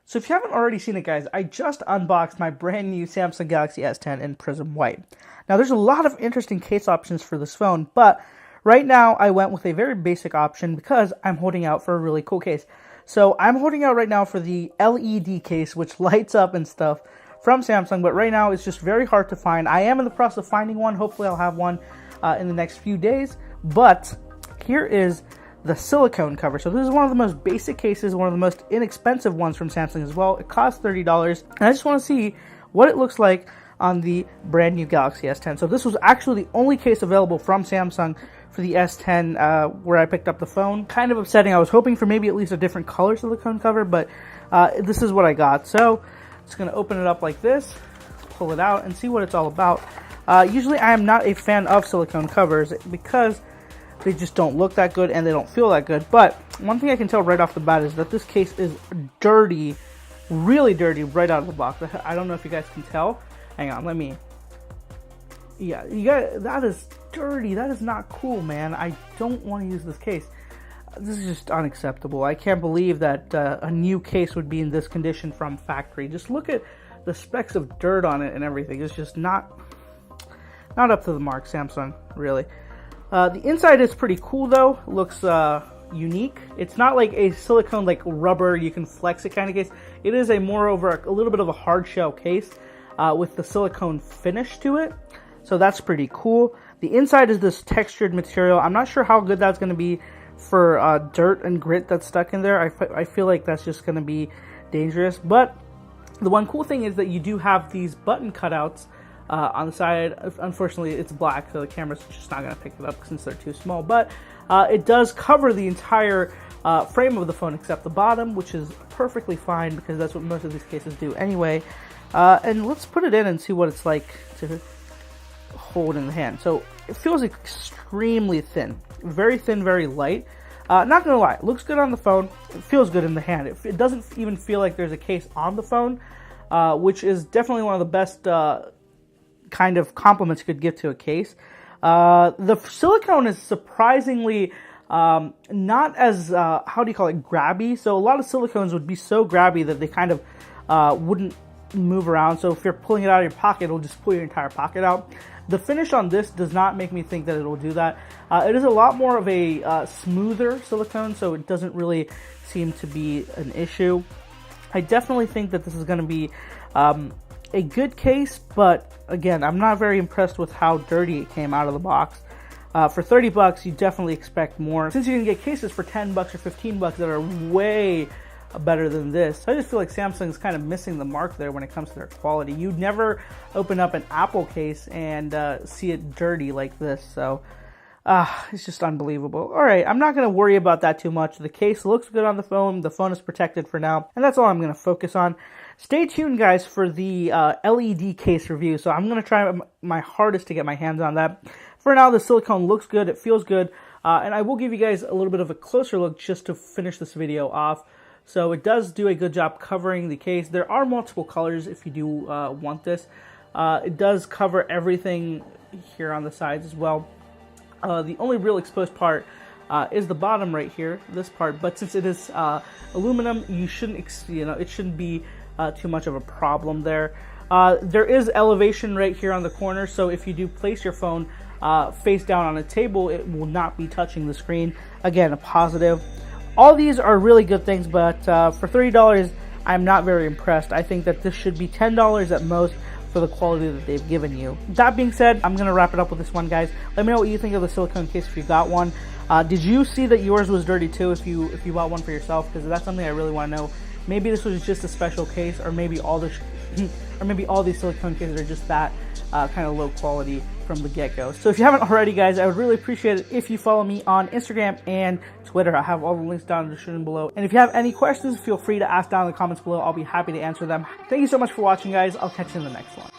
So if you haven't already seen it, guys, I just unboxed my brand new Samsung Galaxy S10 in Prism White. Now, there's a lot of interesting case options for this phone, but right now I went with a very basic option because I'm holding out for a really cool case. So I'm holding out right now for the LED case, which lights up and stuff from Samsung, but right now it's just very hard to find. I am in the process of finding one. Hopefully I'll have one in the next few days, but here is the silicone cover. So this is one of the most basic cases, one of the most inexpensive ones from Samsung as well. It costs $30, and I just want to see what it looks like on the brand new Galaxy S10. So this was actually the only case available from Samsung for the S10 where I picked up the phone. Kind of upsetting. I was hoping for maybe at least a different color silicone cover, but this is what I got. So just going to open it up like this, pull it out, and see what it's all about. Usually I am not a fan of silicone covers because they just don't look that good and they don't feel that good. But one thing I can tell right off the bat is that this case is dirty, really dirty right out of the box. I don't know if you guys can tell. Hang on, let me. Yeah, that is dirty. That is not cool, man. I don't want to use this case. This is just unacceptable. I can't believe that a new case would be in this condition from factory. Just look at the specks of dirt on it and everything. It's just not up to the mark, Samsung, really. The inside is pretty cool though. It looks unique. It's not like a silicone, like rubber, you can flex it kind of case. It is a a little bit of a hard shell case with the silicone finish to it. So that's pretty cool. The inside is this textured material. I'm not sure how good that's going to be for dirt and grit that's stuck in there. I feel like that's just going to be dangerous. But the one cool thing is that you do have these button cutouts on the side. Unfortunately, it's black, so the camera's just not going to pick it up since they're too small. But it does cover the entire frame of the phone except the bottom, which is perfectly fine because that's what most of these cases do anyway. And let's put it in and see what it's like to hold in the hand. So it feels extremely thin, very light. Not gonna lie, it looks good on the phone. It feels good in the hand. It doesn't even feel like there's a case on the phone, which is definitely one of the best kind of compliments you could give to a case. The silicone is surprisingly not as how do you call it, grabby. So a lot of silicones would be so grabby that they kind of wouldn't move around. So if you're pulling it out of your pocket, it'll just pull your entire pocket out. The finish on this does not make me think that it will do that. It is a lot more of a smoother silicone, so it doesn't really seem to be an issue. I definitely think that this is going to be a good case, but again, I'm not very impressed with how dirty it came out of the box. For $30, you definitely expect more. Since you can get cases for $10 or $15 that are way better than this, I just feel like Samsung's kind of missing the mark there when it comes to their quality. You'd never open up an Apple case and see it dirty like this, so it's just unbelievable. Alright, I'm not going to worry about that too much. The case looks good on the phone is protected for now, and that's all I'm going to focus on. Stay tuned, guys, for the LED case review, so I'm going to try my hardest to get my hands on that. For now, the silicone looks good, it feels good, and I will give you guys a little bit of a closer look just to finish this video off. So it does do a good job covering the case. There are multiple colors if you do want this. It does cover everything here on the sides as well. The only real exposed part is the bottom right here, this part. But since it is aluminum, it shouldn't be too much of a problem there. There is elevation right here on the corner, so if you do place your phone face down on a table, it will not be touching the screen. Again, a positive. All these are really good things, but for $30, I'm not very impressed. I think that this should be $10 at most for the quality that they've given you. That being said, I'm going to wrap it up with this one, guys. Let me know what you think of the silicone case if you got one. Did you see that yours was dirty too if you bought one for yourself? Because that's something I really want to know. Maybe this was just a special case, or maybe all these silicone cases are just that kind of low quality from the get-go. So if you haven't already, guys, I would really appreciate it if you follow me on Instagram and Twitter. I have all the links down in the description below. And if you have any questions, feel free to ask down in the comments below. I'll be happy to answer them. Thank you so much for watching, guys. I'll catch you in the next one.